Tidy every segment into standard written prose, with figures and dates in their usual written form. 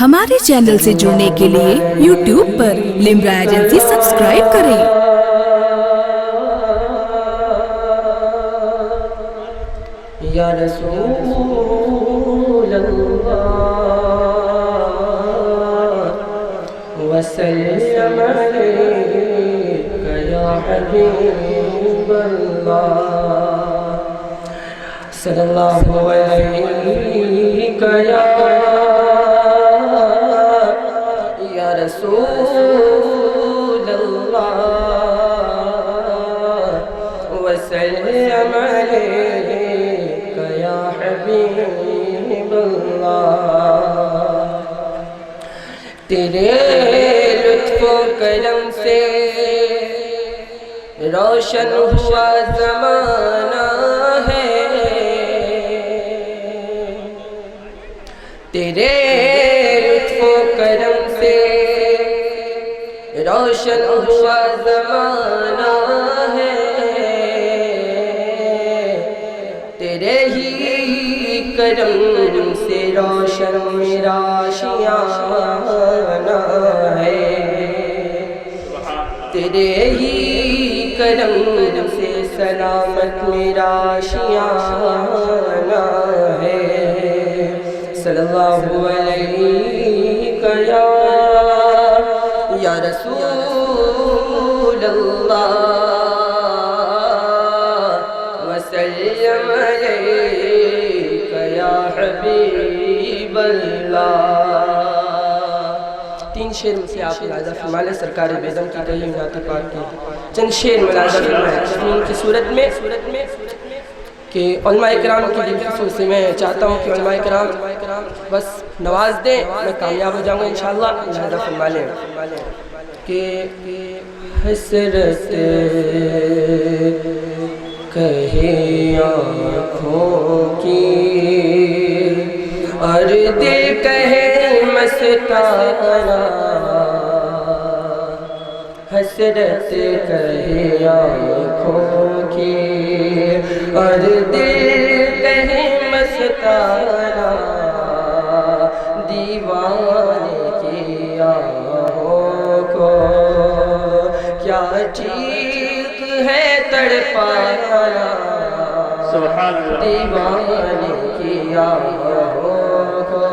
ہمارے چینل سے جڑنے کے لیے YouTube پر لمرا ایجنسی سبسکرائب کریں۔ یا رسول اللہ وسلم علیک یا حبیب اللہ صلی اللہ علیک یا رسول اللہ وسلم علیک یا حبیب اللہ تیرے لطف و کرم سے روشن ہوا زمانہ ہے، تیرے لطف و کرم سے روشن ہوا زمانہ ہے، تیرے ہی کرم سے روشن میرا آشیانہ ہے، تیرے ہی کرم سے سلامت میرا آشیانہ ہے، صلی اللہ علیہ یا رسول اللہ وسلم علیک یا حبیب اللہ۔ تین شعر میں سے آپ ملاحظہ فرما لیں سرکار بیدم کی کہی نعت پاک کی چند شعر ملاحظہ فرمائیں تضمین کی صورت میں کہ علماء کرام کی دل خصوص سے میں چاہتا ہوں کہ علماء کرام بس نواز دیں، میں کامیاب ہو جاؤں گا انشاءاللہ۔ ملاحظہ فرما لیں کہ حسرت کہے آنکھوں کی اور دل کہے مستانہ، حسرت کہے آنکھوں کی اور دل کہے مستانہ، دیوانے کی آہوں کو کیا ٹھیک ہے تڑپانا، دیوانے کی آہوں کو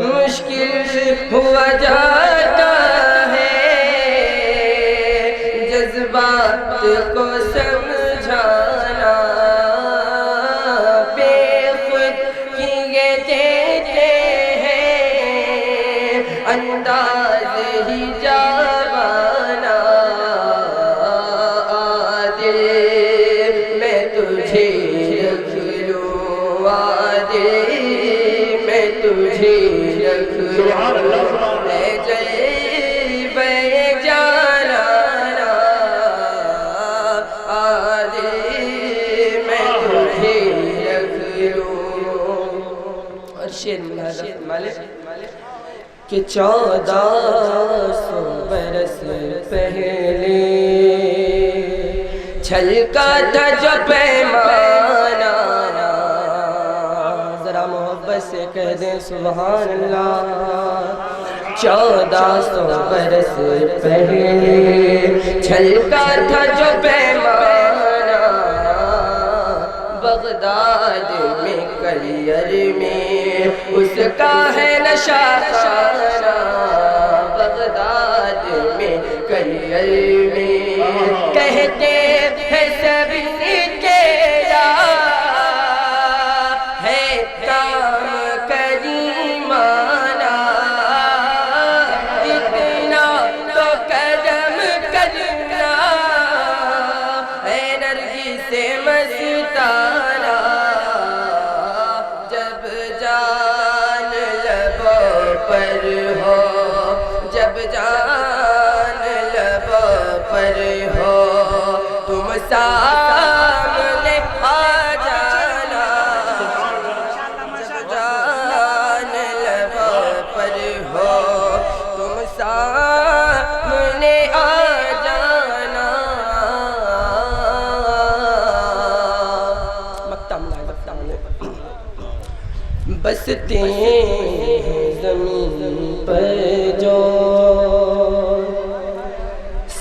مشکل ہوا جاتا ہے جذبات کو سمجھانا، بے خود کیے دیتے ہیں انداز ہی جاوانا، آدے میں تجھے رکھ لوں، آدے میں تجھے رکھ لوں، اے جلوہ جانانا، آدے میں تجھے رکھ لوں۔ اور شعر ملاحظہ فرما لیں کہ 1400 برس پہلے چھلکا تھا جو پیمانہ، ذرا محبت سے کہہ دیں سبحان اللہ۔ 1400 برس پہلے چھلکا تھا جو پیمانہ، بغداد میں کلیر میں اس کا ہے نشہ خانہ، بغداد میں کلیر میں کہتے ہیں سب تیرا ہے کام کریمانہ، اتنا تو قدم کرنا اے نرگس مستانہ، جب جان لبوں پر ہو، جب جان لبوں پر ہو تم سامنے آ جانا، جب جان لبوں پر ہو تم سامنے آ جانا۔ بستے ہیں زمین پر جو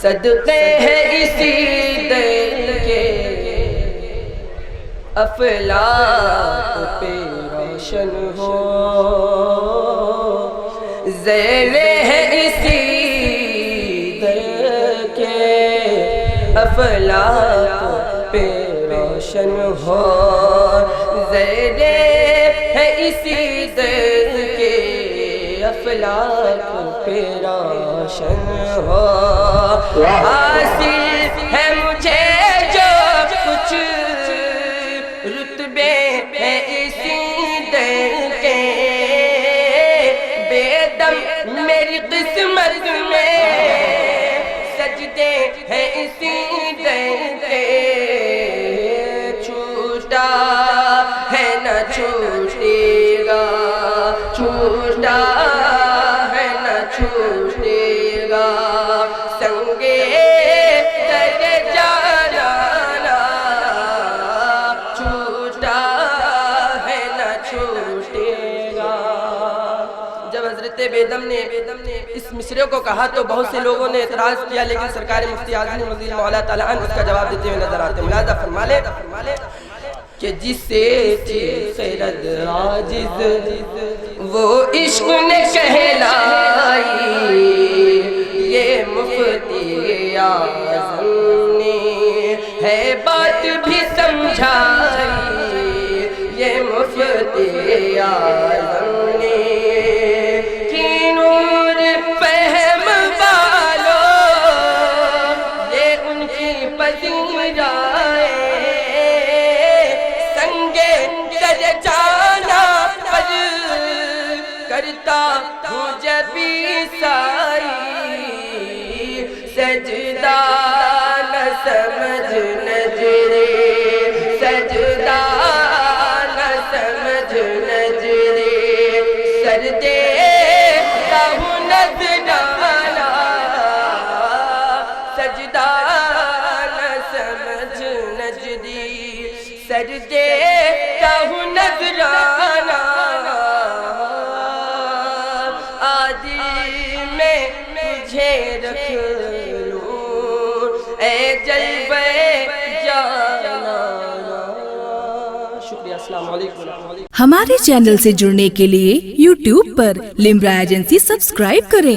صدقے ہیں اسی دل کے افلاک پہ روشن ہو، ذیل ہے اسی دل کے افلاک پہ روشن ہو، ذیل ہے اسی دل کے افلاک پہ روشن ہو، حاصل ہے مجھے جو کچھ رتبے ہیں اسی دل کے، بے دم میری قسمت میں سجدے ہیں اسی دل کے، چھوٹا ہے نہ چھوٹے گا، چھوٹا ہے نہ چھوٹے گا، سنگے درے جانا چھوٹا ہے نہ چھوٹے گا۔ جب حضرت بیدم نے اس مصرے کو کہا تو بہت سے لوگوں نے اعتراض کیا، لیکن سرکار مفتی اعظم مزید مولا تعالیٰ عنہ اس کا جواب دیتے ہوئے نظر آتے ہیں۔ ملاحظہ فرما لے کہ جسے تھی خیرت عاجز وہ عشق نے کہلائی، یہ مفتی اعظم نے ہے بات بھی سمجھائی، یہ مفتی اعظم نے کی نور فہم والوں یہ ان کی پذیرائی، سنگے در جانا پر کرتا ہوں جب سائی، سجدہ نہ سمجھ نجرے، سجدہ نہ سمجھ نجرے، سر دیتا ہوں نذرانہ، سجدہ نہ سمجھ نجری، سر دیتا ہوں نذرانہ، میں تجھے رکھ لوں اے جلوے جانا۔ شکریہ، السلام علیکم۔ ہمارے چینل سے جڑنے کے لیے YouTube پر لمبرا ایجنسی سبسکرائب کریں۔